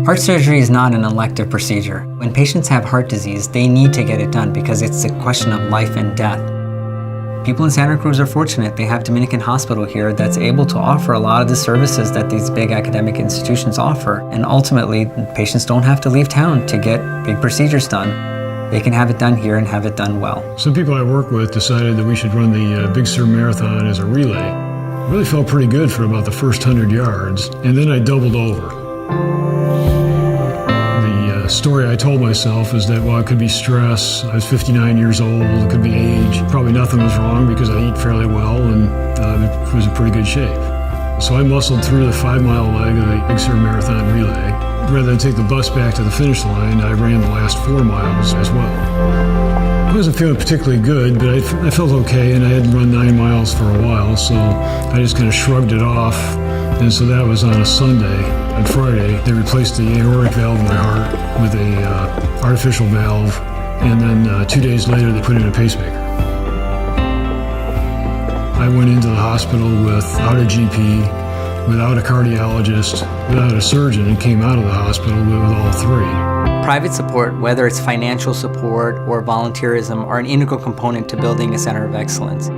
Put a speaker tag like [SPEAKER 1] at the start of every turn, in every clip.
[SPEAKER 1] Heart surgery is not an elective procedure. When patients have heart disease, they need to get it done because it's a question of life and death. People in Santa Cruz are fortunate. They have Dominican Hospital here that's able to offer a lot of the services that these big academic institutions offer. And ultimately, patients don't have to leave town to get big procedures done. They can have it done here and have it done well.
[SPEAKER 2] Some people I work with decided that we should run the Big Sur Marathon as a relay. I really felt pretty good for about the first 100 yards, and then I doubled over. The story I told myself is that, well, it could be stress. I was 59 years old. It could be age. Probably nothing was wrong because I eat fairly well and was in pretty good shape. So I muscled through the 5-mile leg of the Big Sur Marathon relay. Rather than take the bus back to the finish line, I ran the last 4 miles as well. I wasn't feeling particularly good, but I felt okay, and I hadn't run 9 miles for a while, so I just kind of shrugged it off. And so that was on a Sunday. On Friday, they replaced the aortic valve in my heart with a artificial valve, and then 2 days later, they put in a pacemaker. I went into the hospital without a GP, without a cardiologist, without a surgeon, and came out of the hospital with all three.
[SPEAKER 1] Private support, whether it's financial support or volunteerism, are an integral component to building a center of excellence.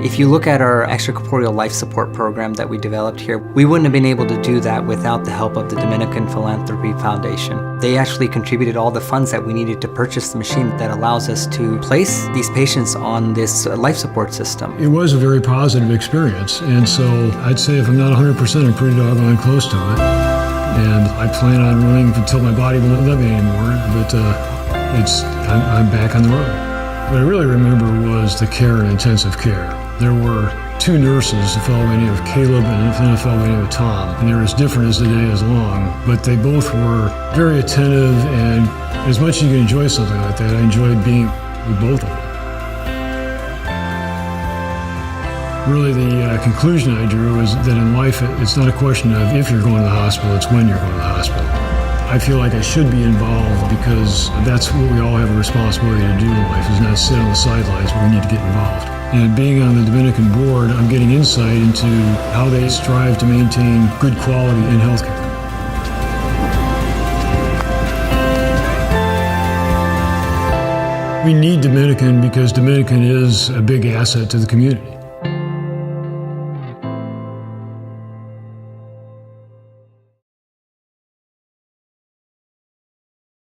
[SPEAKER 1] If you look at our extracorporeal life support program that we developed here, we wouldn't have been able to do that without the help of the Dominican Philanthropic Foundation. They actually contributed all the funds that we needed to purchase the machine that allows us to place these patients on this life support system.
[SPEAKER 2] It was a very positive experience, and so I'd say if I'm not 100%, I'm pretty doggone close to it. And I plan on running until my body won't let me anymore, but I'm back on the road. What I really remember was the care and intensive care. There were 2 nurses, a fellow by the name of Caleb and a fellow by the name of Tom, and they were as different as the day is long, but they both were very attentive, and as much as you can enjoy something like that, I enjoyed being with both of them. Really, the conclusion I drew is that in life, it's not a question of if you're going to the hospital, it's when you're going to the hospital. I feel like I should be involved because that's what we all have a responsibility to do in life, is not sit on the sidelines, but we need to get involved. And being on the Dominican board, I'm getting insight into how they strive to maintain good quality in healthcare. We need Dominican because Dominican is a big asset to the community.